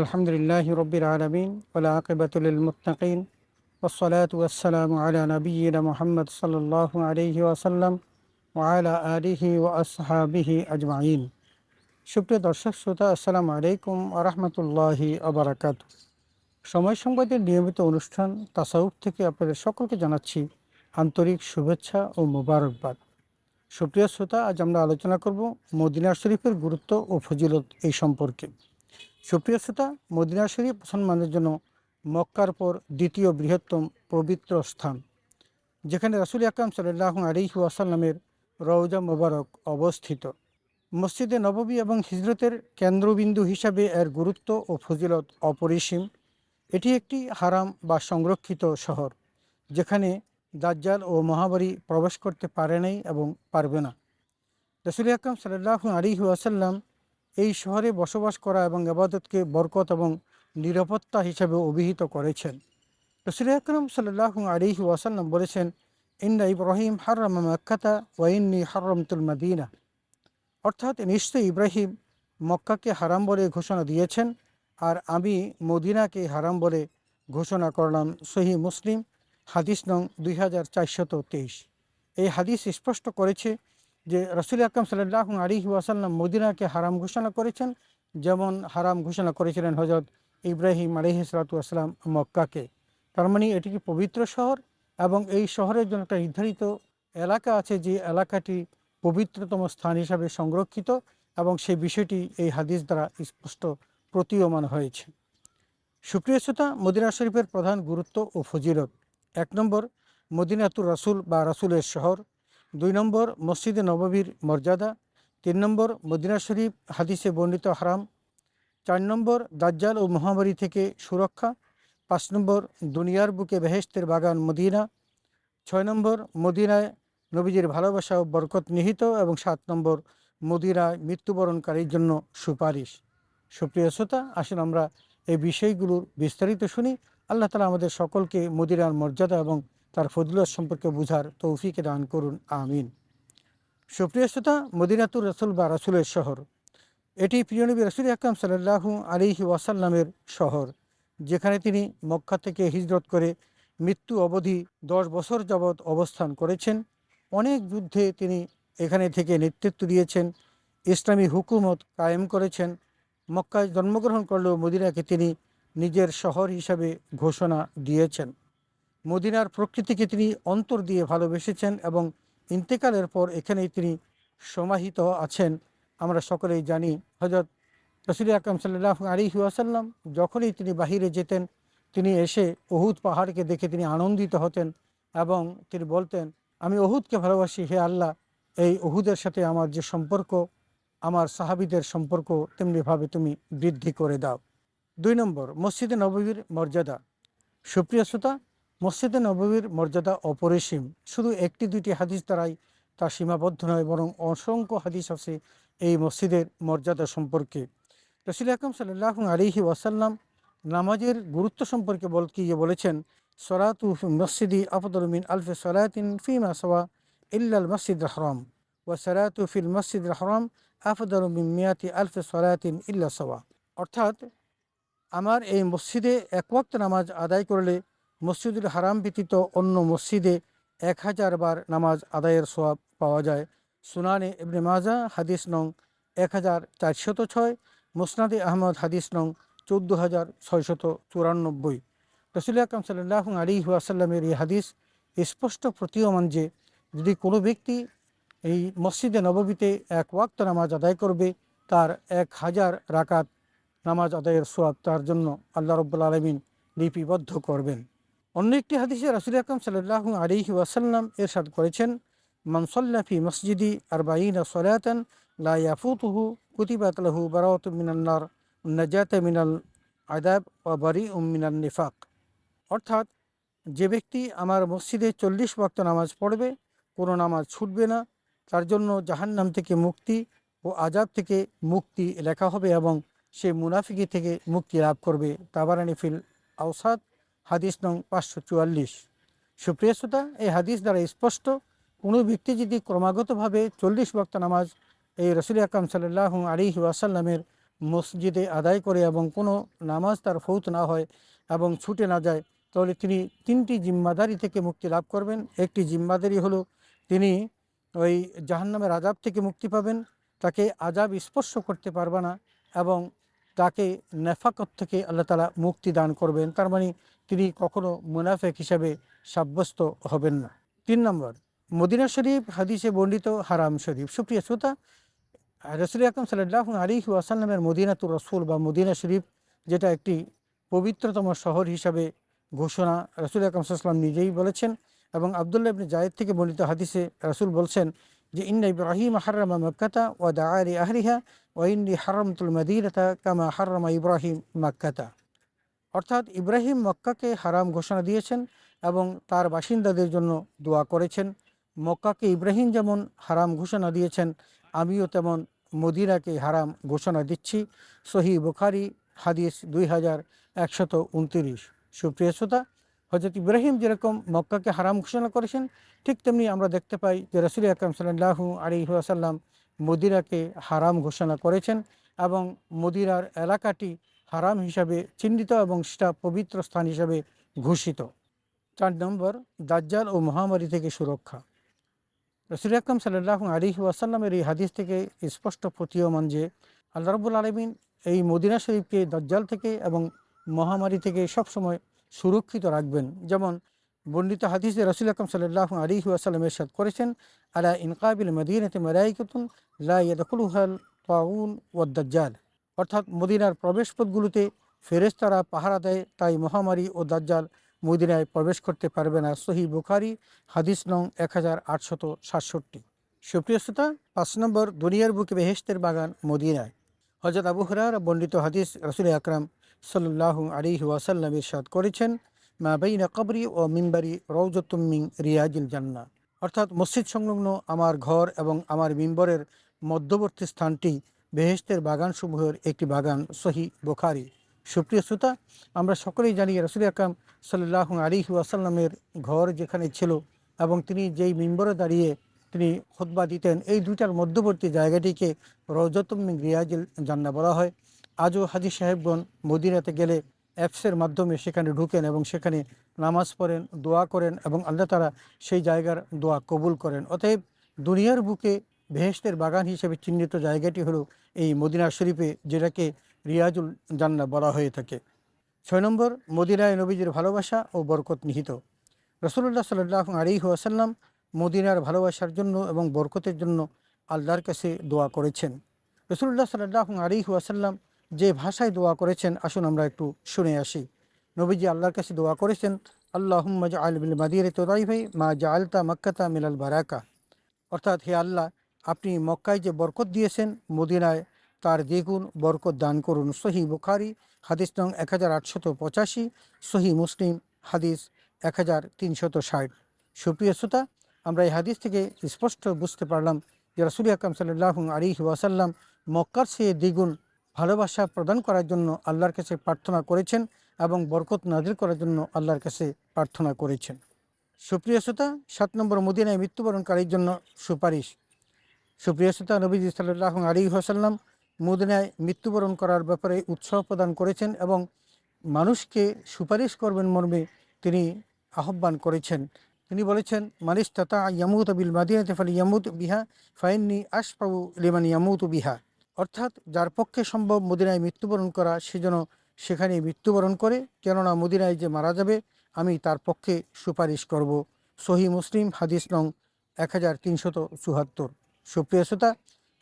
আলহামদুলিল্লাহি রব্বিল আলামিন ওয়াল আকিবাতু লিল মুত্তাকিন ওয়াসসালাতু ওয়াসসালামু আলা নাবিয়্যিনা মুহাম্মদ সাল্লাল্লাহু আলাইহি ওয়াসাল্লাম ওয়া আলা আলিহি ওয়া আসহাবিহি আজমাইন। সুপ্রিয় দর্শক শ্রোতা, আসসালামু আলাইকুম ওয়া রাহমাতুল্লাহি ওয়া বারাকাতুহু। সময় সংবাদের নিয়মিত অনুষ্ঠান তাসাউফ থেকে আপনাদের সকলকে জানাচ্ছি আন্তরিক শুভেচ্ছা ও মোবারকবাদ। সুপ্রিয় শ্রোতা, আজ আমরা আলোচনা করব মদিনা শরীফের গুরুত্ব ও ফজিলত এই সম্পর্কে। সুপ্রিয় শ্রোতা, মদিনা শরীফ মুসলমানদের জন্য মক্কার পর দ্বিতীয় বৃহত্তম পবিত্র স্থান, যেখানে রাসূল আকরাম সাল্লাল্লাহু আলাইহি ওয়াসাল্লামের রওজা মোবারক অবস্থিত। মসজিদে নববী এবং হিজরতের কেন্দ্রবিন্দু হিসাবে এর গুরুত্ব ও ফজিলত অপরিসীম। এটি একটি হারাম বা সংরক্ষিত শহর, যেখানে দাজ্জাল ও মহামারী প্রবেশ করতে পারে নাই এবং পারবে না। রাসূল আকরাম সাল্লাল্লাহু আলাইহি ওয়াসাল্লাম এই শহরে বসবাস করা এবং ইবাদতকে বরকত এবং নিরাপত্তা হিসাবে অভিহিত করেছেন। রাসূল আকরাম সাল্লাল্লাহু আলাইহি ওয়াসাল্লাম বলেছেন, ইন্না ইব্রাহিম হাররামা মাক্কাতা ওয়া ইন্নী হাররামতুল মাদিনা। অর্থাৎ নিশ্চয়ই ইব্রাহিম মক্কাকে হারাম বলে ঘোষণা দিয়েছেন, আর আমি মদিনাকে হারাম বলে ঘোষণা করলাম। সহিহ মুসলিম, হাদিস নং 2423। এই হাদিস স্পষ্ট করেছে যে রাসূল আকরাম সাল্লাল্লাহু আলাইহি ওয়াসাল্লাম মদিনাকে হারাম ঘোষণা করেছেন, যেমন হারাম ঘোষণা করেছিলেন হযরত ইব্রাহিম আলাইহিস সালাতু ওয়াসসালাম মক্কাকে। তার মানে এটি কি পবিত্র শহর, এবং এই শহরের জন্য একটা নির্ধারিত এলাকা আছে, যে এলাকাটি পবিত্রতম স্থান হিসাবে সংরক্ষিত, এবং সেই বিষয়টি এই হাদিস দ্বারা স্পষ্ট প্রতীয়মান হয়েছে। সুপ্রিয় শ্রোতা, মদিনা শরীফের প্রধান গুরুত্ব ও ফজিলত। 1 নম্বর, মদিনাতুর রাসূল বা রাসূলের শহর। 2 নম্বর, মসজিদে নববীর মর্যাদা। 3 নম্বর, মদিনা শরীফ হাদিসে বর্ণিত হারাম। 4 নম্বর, দাজ্জাল ও মহামারী থেকে সুরক্ষা। 5 নম্বর, দুনিয়ার বুকে বেহেশতের বাগান মদিনা। 6 নম্বর, মদিনায় নবীজির ভালোবাসা ও বরকত নিহিত। এবং 7 নম্বর, মদিনায় মৃত্যুবরণকারীর জন্য সুপারিশ। সুপ্রিয় শ্রোতা, আসুন আমরা এই বিষয়গুলোর বিস্তারিত শুনি। আল্লাহ তাআলা আমাদের সকলকে মদিনার মর্যাদা এবং তার ফজিলত সম্পর্কে বুঝার তৌফিক দান করুন, আমিন। সুপ্রিয় শ্রোতা, মদিনাতুর রাসূল বা রাসূলের শহর, এটি প্রিয় নবী রাসূল আকরাম সাল্লাল্লাহু আলাইহি ওয়াসাল্লামের শহর, যেখানে তিনি মক্কা থেকে হিজরত করে মৃত্যু অবধি 10 বছর যাবৎ অবস্থান করেছেন। অনেক যুদ্ধে তিনি এখানে থেকে নেতৃত্ব দিয়েছেন, ইসলামী হুকুমত কায়েম করেছেন। মক্কায় জন্মগ্রহণ করলেও মদিনাকে তিনি নিজের শহর হিসাবে ঘোষণা দিয়েছেন। মদিনার প্রকৃতিকে তিনি অন্তর দিয়ে ভালোবেসেছেন, এবং ইন্তেকালের পর এখানেই তিনি সমাহিত আছেন। আমরা সকলেই জানি, হযরত রাসূল আকরাম সাল্লাল্লাহু আলাইহি ওয়াসাল্লাম যখনই তিনি বাহিরে যেতেন, তিনি এসে উহুদ পাহাড়কে দেখে তিনি আনন্দিত হতেন, এবং তিনি বলতেন, আমি উহুদকে ভালোবাসি, হে আল্লাহ, এই উহুদের সাথে আমার যে সম্পর্ক, আমার সাহাবীদের সম্পর্ক, তেমনিভাবে তুমি বৃদ্ধি করে দাও। 2 নম্বর, মসজিদে নববীর মর্যাদা। সুপ্রিয় শ্রোতা, মসজিদে নববীর মর্যাদা অপরিসীম। শুধু 1-2টি হাদিস দ্বারাই তা সীমাবদ্ধ নয়, বরং অসংখ্য হাদিস আছে এই মসজিদের মর্যাদা সম্পর্কে। রাসূল আকরাম সাল্লাল্লাহু আলাইহি ওয়াসাল্লাম নামাজের গুরুত্ব সম্পর্কে বলেছেন, সলাতু ফি মসজিদি আফদালু মিন আলফি সলাতিন ফিমা সাওয়া ইল্লাল মসজিদুল হারাম, ওয়া সলাতু ফিল মসজিদুল হারাম আফদালু মিন মিয়াতি আলফি সলাতিন ইল্লা সাওয়া। অর্থাৎ, আমার এই মসজিদে 1 ওয়াক্ত নামাজ আদায় করলে মসজিদুল হারাম ব্যতীত অন্য মসজিদে 1000 বার নামাজ আদায়ের সওয়াব পাওয়া যায়। সুনানে ইবনে মাজাহ হাদিস নং 1406, মুসনাদে আহমদ হাদিস নং 14694। রাসূল আকরাম সাল্লাল্লাহু আলাইহি ওয়াসাল্লামের এই হাদিস স্পষ্ট প্রতীয়মান যে, যদি কোনো ব্যক্তি এই মসজিদে নববীতে 1 ওয়াক্ত নামাজ আদায় করবে, তার 1000 রাকাত নামাজ আদায়ের সওয়াব তার জন্য আল্লাহ রাব্বুল আলামিন লিপিবদ্ধ করবেন। অন্য একটি হাদিসে রাসূল আকরাম সাল্লাল্লাহু আলাইহি ওয়াসাল্লাম ইরশাদ করেছেন, মান সাল্লা ফি মসজিদি 40 সালাতান লা ইয়াফুতুহু কুতিবাত লাহু বারাআতুম মিনান নার নাজাতা মিনাল আযাব ওয়া বারিউম মিনান নিফাক। অর্থাৎ, যে ব্যক্তি আমার মসজিদে 40 ওয়াক্ত নামাজ পড়বে, কোনো নামাজ ছুটবে না, তার জন্য জাহান্নাম থেকে মুক্তি ও আযাব থেকে মুক্তি লেখা হবে, এবং সে মুনাফিকি থেকে মুক্তি লাভ করবে। তাবারানী ফিল আওসাত হাদিস নং 544। সুপ্রিয় শ্রোতা, এই হাদিস দ্বারা স্পষ্ট, কোনো ব্যক্তি যদি ক্রমাগতভাবে 40 ওয়াক্ত নামাজ এই রাসূল আকরাম সাল্লাল্লাহু আলাইহি ওয়াসাল্লামের মসজিদে আদায় করে এবং কোনো নামাজ তার ফৌত না হয় এবং ছুটে না যায়, তাহলে তিনি 3টি জিম্মাদারি থেকে মুক্তি লাভ করবেন। একটি জিম্মাদারি হলো তিনি ওই জাহান্নামের আযাব থেকে মুক্তি পাবেন, তাকে আযাব স্পর্শ করতে পারবে না, এবং তাকে নেফাকত থেকে আল্লাহ তাআলা মুক্তি দান করবেন। তার মানে তিনি কখনো মুনাফিক হিসাবে সাব্যস্ত হবেন না। 3 নম্বর, মদিনা শরীফ হাদিসে বর্ণিত হারাম শরীফ। সুপ্রিয় শ্রোতা, রাসূল আকরাম সাল্লাল্লাহু আলাইহি ওয়াসাল্লামের মদিনাতুর রাসূল বা মদিনা শরীফ, যেটা একটি পবিত্রতম শহর হিসাবে ঘোষণা রাসূল আকরাম সাল্লাল্লাহু আলাইহি ওয়াসাল্লাম নিজেই বলেছেন। এবং আব্দুল্লাহ ইবনে জায়েদ থেকে বর্ণিত হাদিসে রাসূল বলছেন যে ইন্না ইব্রাহিম হাররামা মক্কাতা ওয়া দাআ লি আহলিহা ওয়া ইন্নী হারামতুল মদিনাতা কামা হাররামা ইব্রাহিম মক্কাতা। অর্থাৎ ইব্রাহিম মক্কাকে হারাম ঘোষণা দিয়েছেন এবং তার বাসিন্দাদের জন্য দোয়া করেছেন। মক্কাকে ইব্রাহিম যেমন হারাম ঘোষণা দিয়েছেন, আমিও তেমন মদিনাকে হারাম ঘোষণা দিচ্ছি। সহিহ বুখারী হাদিস 2129। সুপ্রিয় শ্রোতা, হযরত ইব্রাহিম যেরকম মক্কাকে হারাম ঘোষণা করেছেন, ঠিক তেমনি আমরা দেখতে পাই যে রাসূল আকরাম সাল্লাল্লাহু আলাইহি ওয়াসাল্লাম মদিনাকে হারাম ঘোষণা করেছেন এবং মদিনার এলাকাটি হারাম হিসাবে চিহ্নিত এবং সেটা পবিত্র স্থান হিসাবে ঘোষিত। 4 নম্বর, দাজ্জাল ও মহামারী থেকে সুরক্ষা। রাসূল আকরাম সাল্লাল্লাহু আলাইহি ওয়াসাল্লামের এই হাদিস থেকে স্পষ্ট প্রতীয়মান যে আল্লাহ রাব্বুল আলামিন এই মদিনা শরীফকে দাজ্জাল থেকে এবং মহামারী থেকে সবসময় সুরক্ষিত রাখবেন। যেমন বর্ণিত হাদিসে রাসূল আকরাম সাল্লাল্লাহু আলাইহি ওয়াসাল্লাম ইরশাদ করেছেন, আলা ইনকাবিল মদিনাতি মালাইকাতুন লা ইয়াদখুলুহাল তাউন ওয়াদ দাজ্জাল। অর্থাৎ মদিনার প্রবেশপথগুলোতে ফেরেশতারা পাহারা দেয়, তাই মহামারী ও দাজ্জাল মদিনায় প্রবেশ করতে পারবে না। সহিহ বুখারী হাদিস নং 1867। সুপ্রিয় শ্রোতা, 5 নম্বর, দুনিয়ার বুকে বেহেশতের বাগান মদিনায়। হযরত আবু হুরায়রা বর্ণিত হাদিস রাসূল আকরাম সাল্লাল্লাহু আলাইহি ওয়াসাল্লাম ইরশাদ করেছেন, মা বাইনা কবরি ও মিম্বারি রাউযাতুম মিন রিয়াজিল জান্নাহ। অর্থাৎ মসজিদ সংলগ্ন আমার ঘর এবং আমার মিম্বরের মধ্যবর্তী স্থানটি বেহেশতের বাগানসমূহের একটি বাগান। সহিহ বুখারী। সুপ্রিয় শ্রোতা, আমরা সকলেই জানি রাসূল আকরাম সাল্লাল্লাহু আলাইহি ওয়াসাল্লামের ঘর যেখানে ছিল এবং তিনি যেই মিম্বরে দাঁড়িয়ে তিনি খুতবা দিতেন, এই দুইটার মধ্যবর্তী জায়গাটিকে রওজাতুম মিন রিয়াজিল জান্নাহ বলা হয়। আজও হাজী সাহেবগণ মদিনাতে গেলে অ্যাপসের মাধ্যমে সেখানে ঢুকেন এবং সেখানে নামাজ পড়েন, দোয়া করেন এবং আল্লাহ তাআলা সেই জায়গার দোয়া কবুল করেন। অতএব দুনিয়ার বুকে বেহেশতের বাগান হিসেবে চিহ্নিত জায়গাটি হলো এই মদিনা শরীফে, যেটাকে রিয়াজুল জান্নাহ বলা হয়ে থাকে। 6 নম্বর, মদিনায় নবীজির ভালোবাসা ও বরকত নিহিত। রাসূলুল্লাহ সাল্লাল্লাহু আলাইহি ওয়াসাল্লাম মদিনার ভালোবাসার জন্য এবং বরকতের জন্য আল্লাহর কাছে দোয়া করেছেন। রাসূলুল্লাহ সাল্লাল্লাহু আলাইহি ওয়াসাল্লাম যে ভাষায় দোয়া করেছেন, আসুন আমরা একটু শুনে আসি। নবীজি আল্লাহর কাছে দোয়া করেছেন, আল্লাহুম্মা জাআল বিল মাদিনাতি তাইফাই মা জাআলতা মক্কাতা মিনাল বারাকা। অর্থাৎ, হে আল্লাহ, আপনি মক্কায় যে বরকত দিয়েছেন, মদিনায় তার দ্বিগুণ বরকত দান করুন। সহিহ বুখারী হাদিস নং 1885, সহিহ মুসলিম হাদিস 1360। সুপ্রিয় শ্রোতা, আমরা এই হাদিস থেকে স্পষ্ট বুঝতে পারলাম যে রাসূল আকরাম সাল্লাল্লাহু আলাইহি ওয়াসাল্লাম মক্কার চেয়ে দ্বিগুণ ভালোবাসা প্রদান করার জন্য আল্লাহর কাছে প্রার্থনা করেছেন এবং বরকত নাজিল করার জন্য আল্লাহর কাছে প্রার্থনা করেছেন। সুপ্রিয় শ্রোতা, 7 নম্বর, মদিনায় মৃত্যুবরণকারীর জন্য সুপারিশ। সুপ্রিয় শ্রোতা, নবীজি সাল্লাল্লাহু আলাইহি ওয়াসাল্লাম মদিনায় মৃত্যুবরণ করার ব্যাপারে উৎসাহ প্রদান করেছেন এবং মানুষকে সুপারিশ করবেন মর্মে তিনি আহ্বান করেছেন। তিনি বলেছেন, মান ইসতাতা ইয়ামুত বিল মাদিনাতি ফালিয়ামুত বিহা ফাইন্নী আশফাউ লিমান ইয়ামুতু বিহা। অর্থাৎ, যার পক্ষে সম্ভব মদিনায় মৃত্যুবরণ করা, সে যেন সেখানে মৃত্যুবরণ করে, কেননা মদিনায় যে মারা যাবে আমি তার পক্ষে সুপারিশ করব। সহিহ মুসলিম হাদিস নং 1374। সুপ্রিয় শ্রোতা,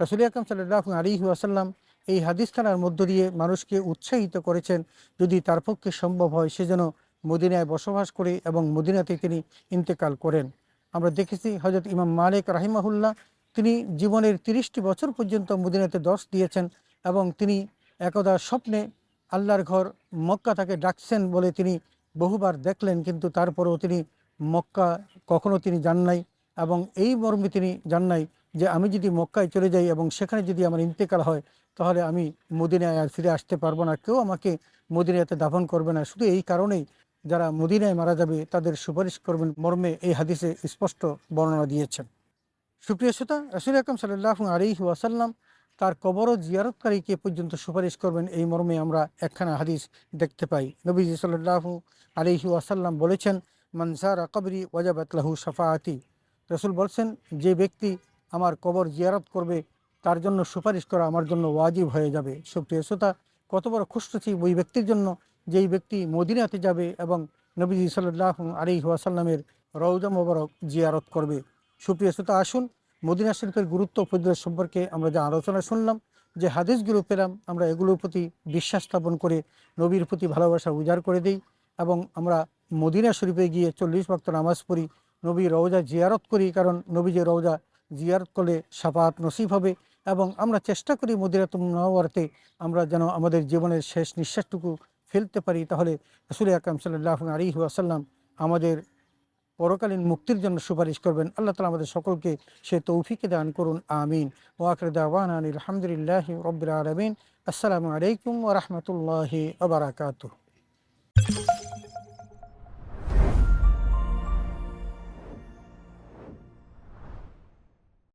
রাসূল আকরাম সাল্লাল্লাহু আলাইহি ওয়াসাল্লাম এই হাদিসখানার মধ্য দিয়ে মানুষকে উৎসাহিত করেছেন, যদি তার পক্ষে সম্ভব হয় সে যেন মদিনায় বসবাস করে এবং মদিনাতে তিনি ইন্তেকাল করেন। আমরা দেখেছি হযরত ইমাম মালিক রাহিমাহুল্লাহ তিনি জীবনের 30টি বছর পর্যন্ত মদিনাতে দর্স দিয়েছেন এবং তিনি একদা স্বপ্নে আল্লাহর ঘর মক্কা তাকে ডাকছেন বলে তিনি বহুবার দেখলেন, কিন্তু তারপরেও তিনি মক্কা কখনো তিনি যান নাই এবং এই মর্মে তিনি যান নাই যে আমি যদি মক্কায় চলে যাই এবং সেখানে যদি আমার ইন্তেকাল হয়, তাহলে আমি মদিনায় আর ফিরে আসতে পারবো না, কেউ আমাকে মদিনাতে দাফন করবে না। শুধু এই কারণেই যারা মদিনায় মারা যাবে তাদের সুপারিশ করবেন মর্মে এই হাদিসে স্পষ্ট বর্ণনা দিয়েছেন। সুপ্রিয় শ্রোতা, রাসূল আকরাম সাল্লাল্লাহু আলাইহি ওয়াসাল্লাম তার কবর ও জিয়ারতকারীকে পর্যন্ত সুপারিশ করবেন, এই মর্মে আমরা একখানা হাদিস দেখতে পাই। নবীজি সাল্লাল্লাহু আলাইহি ওয়াসাল্লাম বলেছেন, মান যারা কবরি ওয়াজাবাত লাহু শাফাআতি। রাসূল বলছেন, যে ব্যক্তি আমার কবর জিয়ারত করবে তার জন্য সুপারিশ করা আমার জন্য ওয়াজিব হয়ে যাবে। সুপ্রিয় শ্রোতা, কত বড় খুশনসিব ওই ব্যক্তির জন্য যেই ব্যক্তি মদিনাতে যাবে এবং নবীজি সাল্লাল্লাহু আলাইহি ওয়াসাল্লামের রওজা মোবারক জিয়ারত করবে। সুপ্রিয় শ্রোতা, আসুন মদিনা শরীফের গুরুত্ব ও ফজিলত সম্পর্কে আমরা যে আলোচনা শুনলাম, যে হাদিসগুলো পেলাম, আমরা এগুলোর প্রতি বিশ্বাস স্থাপন করে নবীর প্রতি ভালোবাসা উজাড় করে দিই এবং আমরা মদিনা শরীফে গিয়ে 40 ওয়াক্ত নামাজ পড়ি, নবীর রওজা জিয়ারত করি, কারণ নবী যে রওজা জিয়ারত করলে শাফাআত নসিব হবে। এবং আমরা চেষ্টা করি মদিনাতুল মুনাওয়ারাতে আমরা যেন আমাদের জীবনের শেষ নিঃশ্বাসটুকু ফেলতে পারি, তাহলে রাসূল আকরাম সাল্লাল্লাহু আলাইহি ওয়াসাল্লাম আমাদের পরকালীন মুক্তির জন্য সুপারিশ করবেন। আল্লাহ তাআলা আমাদের সকলকে সে তৌফিক দান করুন, আমিন। ওয়া আখিরু দাওয়ানা আলহামদুলিল্লাহি রাব্বিল আলামিন। আসসালামু আলাইকুম ওয়া রাহমাতুল্লাহি ওয়া বারাকাতুহু।